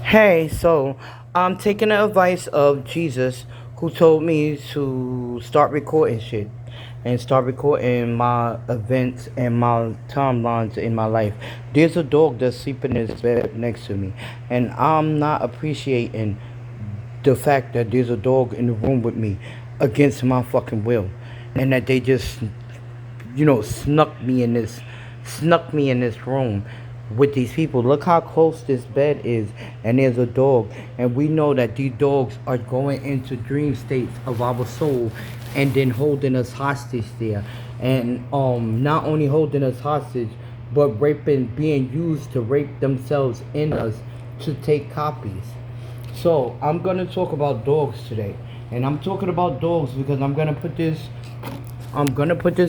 Hey, so I'm taking the advice of Jesus, who told me to start recording shit and start recording my events and my timelines in my life. There's a dog that's sleeping in his bed next to me, and I'm not appreciating the fact that there's a dog in the room with me against my fucking will, and that they just snuck me in this room with these people. Look how close this bed is, and there's a dog, and we know that these dogs are going into dream states of our soul, and then holding us hostage there, and not only holding us hostage, but being used to rape themselves in us to take copies. So I'm gonna talk about dogs today, and I'm talking about dogs because I'm gonna put this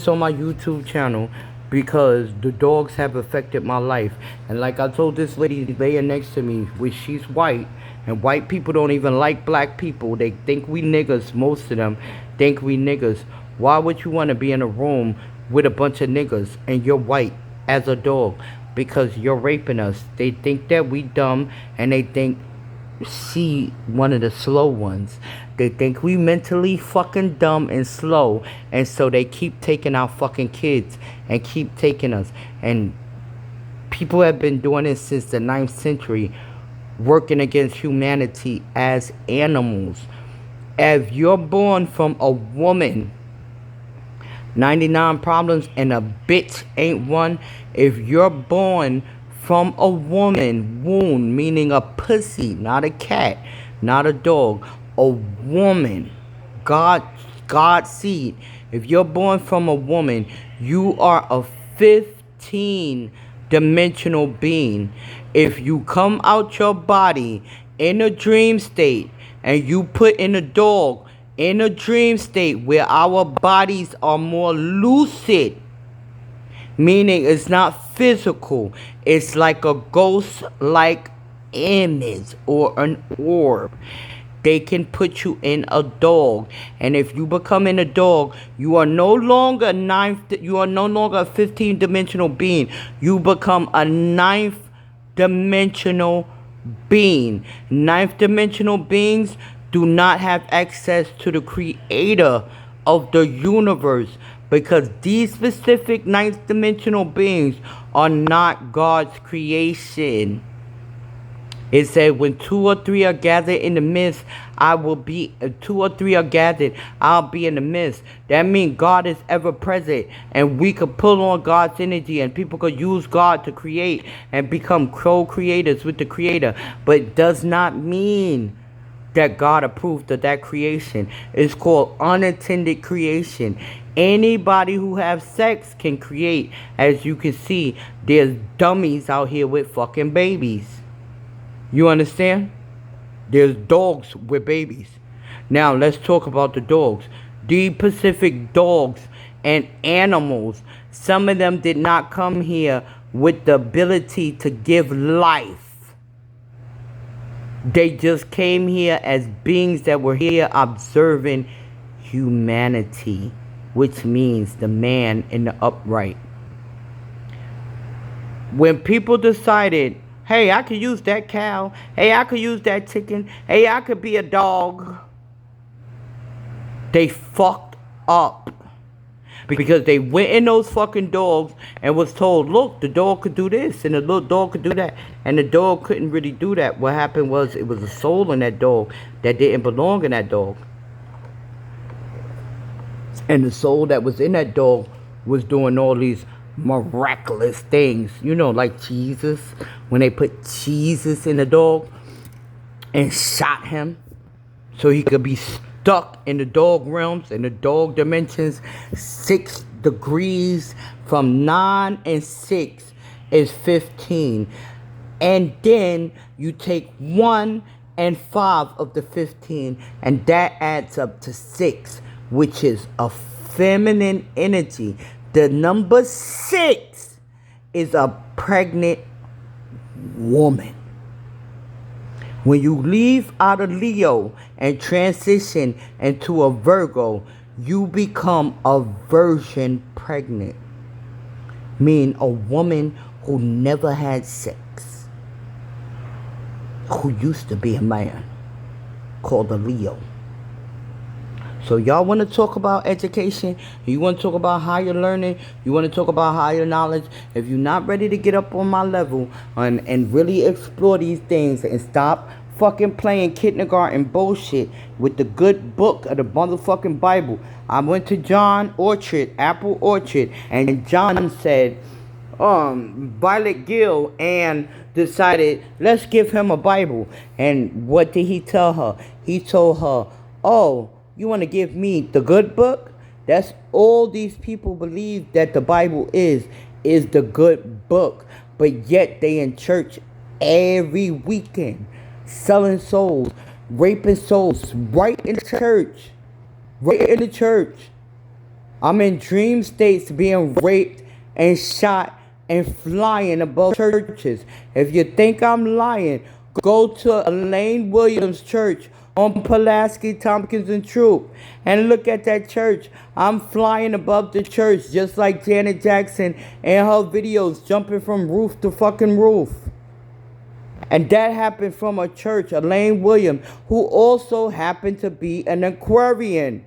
on my YouTube channel because the dogs have affected my life. And like I told this lady laying next to me, which she's white, and white people don't even like black people. They think we niggas, most of them think we niggas. Why would you want to be in a room with a bunch of niggas and you're white as a dog? Because you're raping us. They think that we dumb, and they think she one of the slow ones. They think we mentally fucking dumb and slow, and so they keep taking our fucking kids and keep taking us. And people have been doing this since the ninth century, working against humanity as animals. If you're born from a woman, 99 problems and a bitch ain't one. If you're born from a woman womb, meaning a pussy, not a cat, not a dog, a woman, God, God seed. If you're born from a woman, you are a 15 dimensional being. If you come out your body in a dream state and you put in a dog in a dream state where our bodies are more lucid, meaning it's not physical, it's like a ghost like image or an orb. They can put you in a dog, and if you become in a dog, you are no longer you are no longer a 15 dimensional being. You become a ninth dimensional being. Ninth dimensional beings do not have access to the creator of the universe, because these specific ninth dimensional beings are not God's creation. It said, when two or three are gathered in the midst, I will be, two or three are gathered, I'll be in the midst. That means God is ever present, and we could pull on God's energy, and people could use God to create and become co-creators with the creator. But it does not mean that God approved of that creation. It's called unattended creation. Anybody who has sex can create. As you can see, there's dummies out here with fucking babies. You understand? There's dogs with babies. Now let's talk about the dogs. The Pacific dogs and animals, some of them did not come here with the ability to give life. They just came here as beings that were here observing humanity, which means the man in the upright. When people decided, hey, I could use that cow, hey, I could use that chicken, hey, I could be a dog, they fucked up. Because they went in those fucking dogs and was told, look, the dog could do this and the little dog could do that. And the dog couldn't really do that. What happened was, it was a soul in that dog that didn't belong in that dog. And the soul that was in that dog was doing all these miraculous things. You know, like Jesus, when they put Jesus in the dog and shot him so he could be stuck in the dog realms and the dog dimensions. 6 degrees from 9 and 6 is 15. And then you take 1 and 5 of the 15, and that adds up to 6, which is a feminine energy. The number 6 is a pregnant woman. When you leave out of Leo and transition into a Virgo, you become a virgin pregnant, meaning a woman who never had sex. who used to be a man called a Leo. So y'all want to talk about education, you want to talk about higher learning, you want to talk about higher knowledge. If you're not ready to get up on my level and really explore these things and stop fucking playing kindergarten bullshit with the good book of the motherfucking Bible. I went to John Orchard, Apple Orchard, and John said, Violet Gill, and decided, let's give him a Bible. And what did he tell her? He told her, oh, you want to give me the good book? That's all these people believe that the Bible is the good book. But yet they in church every weekend, selling souls, raping souls, right in the church. Right in the church. I'm in dream states being raped and shot and flying above churches. If you think I'm lying, go to Elaine Williams Church on Pulaski, Tompkins, and Troop and look at that church. I'm flying above the church just like Janet Jackson in her videos, jumping from roof to fucking roof. And that happened from a church, Elaine Williams, who also happened to be an Aquarian.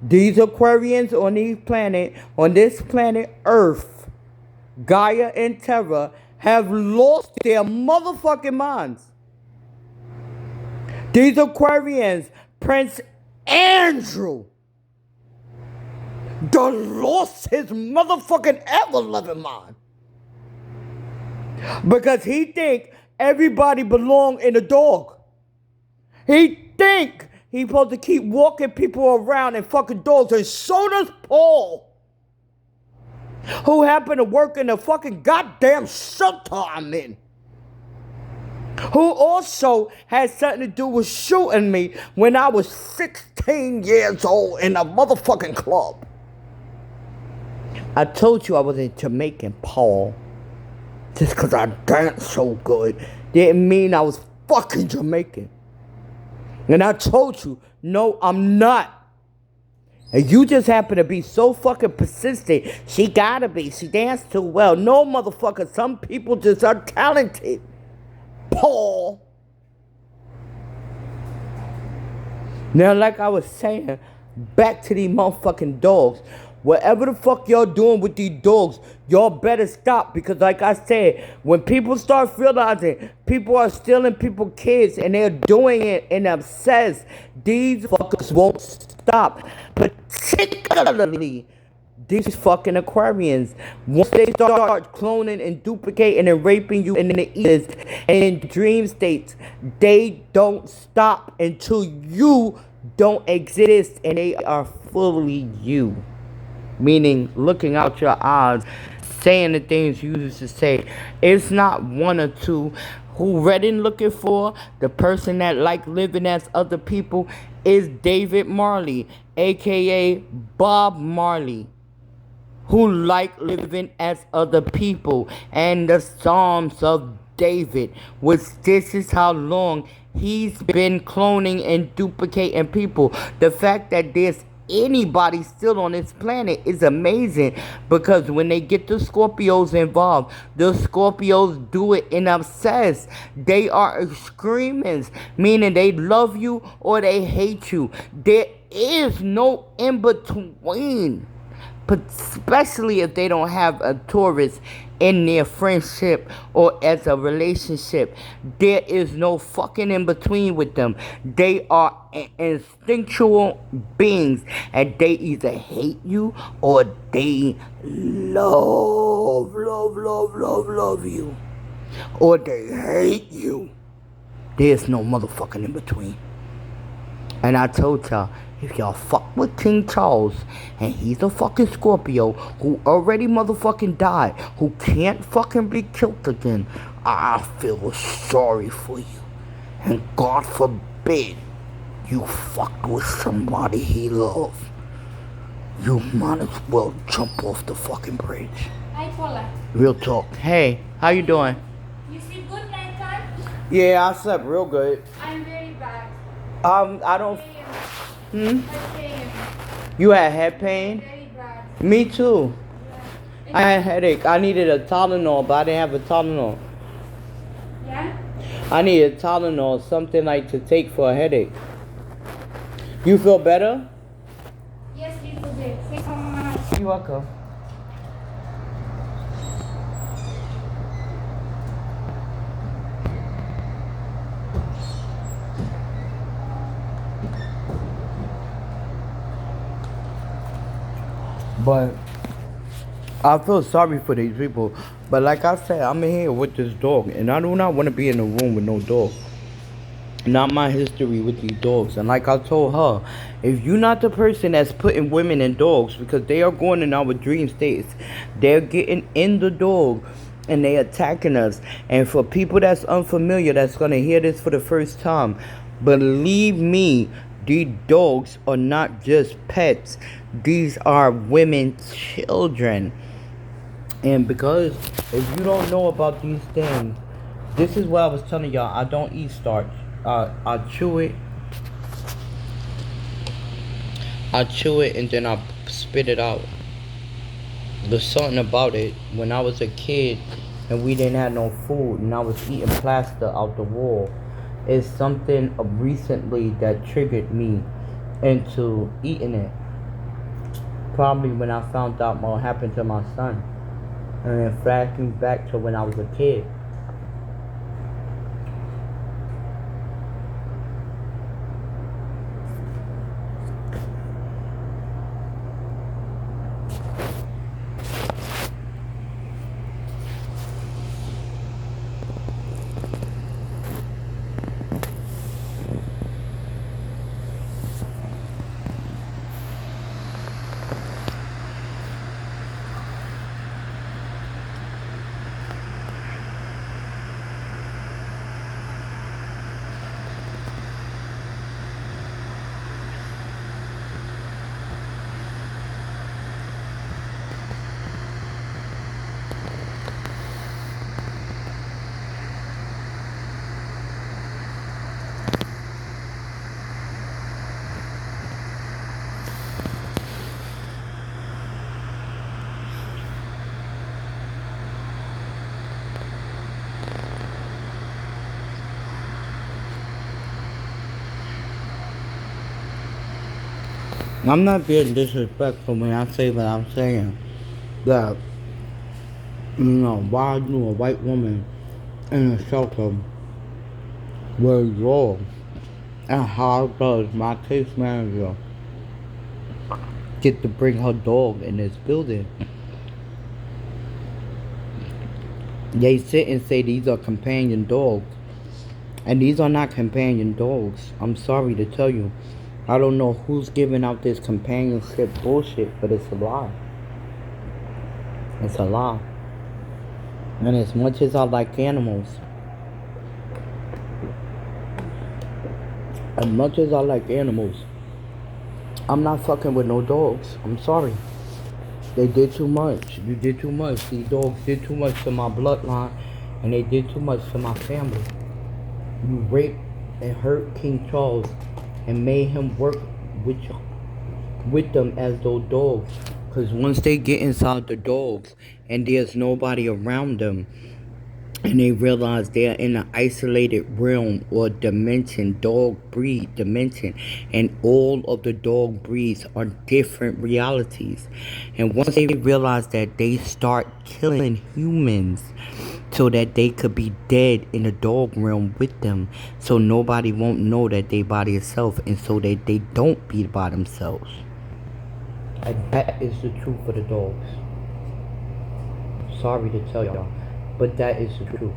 These Aquarians on this planet Earth, Gaia and Terra, have lost their motherfucking minds. These Aquarians, Prince Andrew, done lost his motherfucking ever-loving mind. Because he think everybody belong in a dog. He think he supposed to keep walking people around in fucking dogs. And so does Paul, who happened to work in the fucking goddamn shelter I'm in, who also had something to do with shooting me when I was 16 years old in a motherfucking club. I told you I was a Jamaican, Paul. Just because I danced so good didn't mean I was fucking Jamaican. And I told you, no, I'm not. And you just happen to be so fucking persistent. She gotta be. She danced too well. No, motherfucker. Some people just are talented. Paul. Now, like I was saying, back to these motherfucking dogs. Whatever the fuck y'all doing with these dogs, y'all better stop. Because like I said, when people start realizing people are stealing people's kids and they're doing it and obsessed, these fuckers won't stop. Particularly these fucking Aquarians. Once they start cloning and duplicating and raping you in the ears and in dream states, they don't stop until you don't exist and they are fully you. Meaning looking out your eyes, saying the things you used to say. It's not one or two. Who Redden looking for, the person that like living as other people, is David Marley, aka Bob Marley, who like living as other people. And the Psalms of David, which this is how long he's been cloning and duplicating people. The fact that there's anybody still on this planet is amazing, because when they get the Scorpios involved, the Scorpios do it in obsess. They are extremists, meaning they love you or they hate you. There is no in between, but especially if they don't have a Taurus in their friendship or as a relationship. There is no fucking in between with them. They are instinctual beings, and they either hate you or they love you, or they hate you. There's no motherfucking in between. And I told y'all, if y'all fuck with King Charles, and he's a fucking Scorpio who already motherfucking died, who can't fucking be killed again, I feel sorry for you. And God forbid you fucked with somebody he loved. You might as well jump off the fucking bridge. Hi, Paula. Real talk. Hey, how you doing? You sleep good night time? Yeah, I slept real good. I'm very bad. I don't... My pain. You had head pain? Very bad. Me too. Yeah. I had a headache. I needed a Tylenol, but I didn't have a Tylenol. Yeah? I need a Tylenol, something like to take for a headache. You feel better? Yes, little bit. Thanks so much. You're welcome. But I feel sorry for these people. But like I said, I'm in here with this dog, and I do not want to be in a room with no dog. Not my history with these dogs. And like I told her, if you're not the person that's putting women in dogs, because they are going in our dream states, they're getting in the dog and they attacking us. And for people that's unfamiliar, that's gonna hear this for the first time, believe me, these dogs are not just pets. These are women's children. And because if you don't know about these things, this is what I was telling y'all. I don't eat starch. I chew it. I chew it and then I spit it out. There's something about it. When I was a kid and we didn't have no food and I was eating plaster out the wall, it's something of recently that triggered me into eating it. Probably when I found out what happened to my son. And then flashing back to when I was a kid. I'm not being disrespectful when I say what I'm saying. That, why do a white woman in a shelter with a dog? And how does my case manager get to bring her dog in this building? They sit and say these are companion dogs. And these are not companion dogs. I'm sorry to tell you. I don't know who's giving out this companionship bullshit, but it's a lie. It's a lie. And as much as I like animals, I'm not fucking with no dogs. I'm sorry. They did too much. You did too much. These dogs did too much to my bloodline, and they did too much to my family. You raped and hurt King Charles and made him work with them as those dogs. Because once they get inside the dogs and there's nobody around them, and they realize they're in an isolated realm or dimension, dog breed dimension, and all of the dog breeds are different realities. And once they realize that, they start killing humans so that they could be dead in the dog realm with them, so nobody won't know that they by themselves, and so that they don't be by themselves. And that is the truth for the dogs. Sorry to tell y'all, but that is the truth.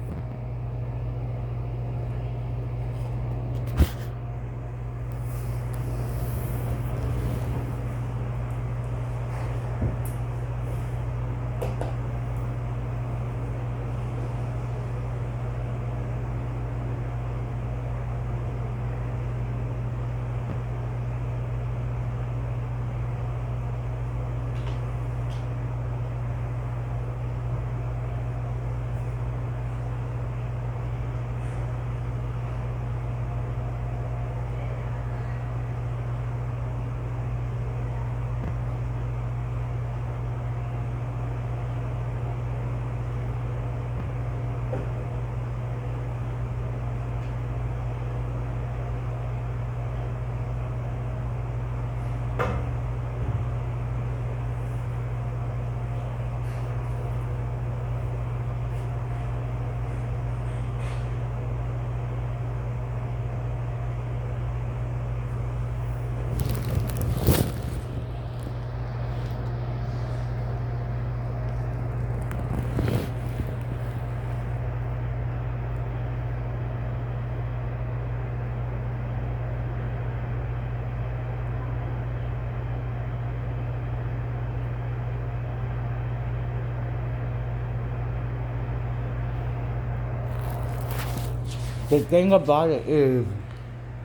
The thing about it is,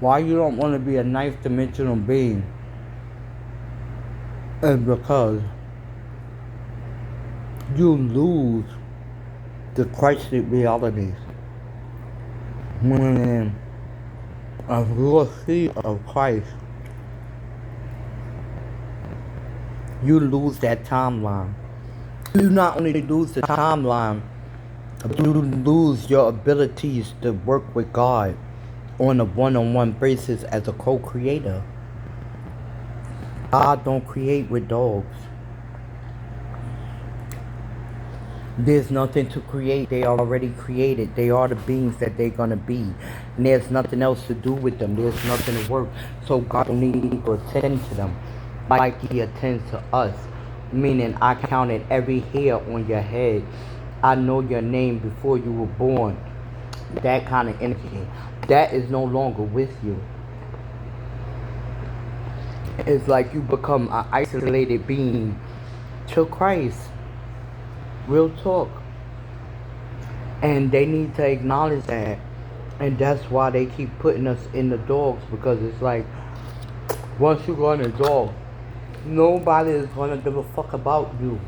why you don't want to be a ninth dimensional being is because you lose the Christly reality. When a real seed of Christ, you lose that timeline. You not only lose the timeline, but you lose your abilities to work with God on a one-on-one basis as a co-creator. God don't create with dogs. There's nothing to create. They already created. They are the beings that they're going to be. And there's nothing else to do with them. There's nothing to work. So God don't need to attend to them like he attends to us. Meaning I counted every hair on your head. I know your name before you were born. That kind of energy. That is no longer with you. It's like you become an isolated being to Christ. Real talk. And they need to acknowledge that. And that's why they keep putting us in the dogs. Because it's like, once you go in the dog, nobody is going to give a fuck about you.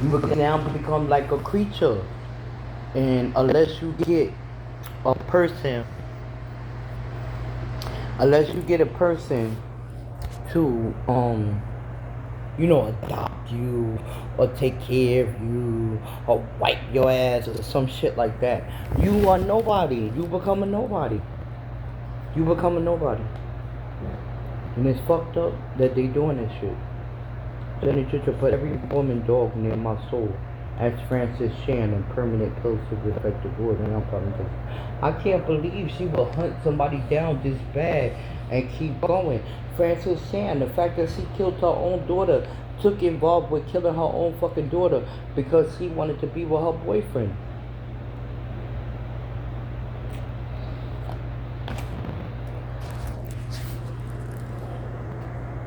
You now become like a creature. And unless you get a person to adopt you or take care of you or wipe your ass or some shit like that, you are nobody. You become a nobody. And it's fucked up that they doing that shit. Then they try to put every woman dog near my soul. As Francis Shannon, permanent pills to respect the board, and I'm probably just, I can't believe she will hunt somebody down this bad and keep going. Francis Shannon, the fact that she killed her own daughter, took involved with killing her own fucking daughter because she wanted to be with her boyfriend.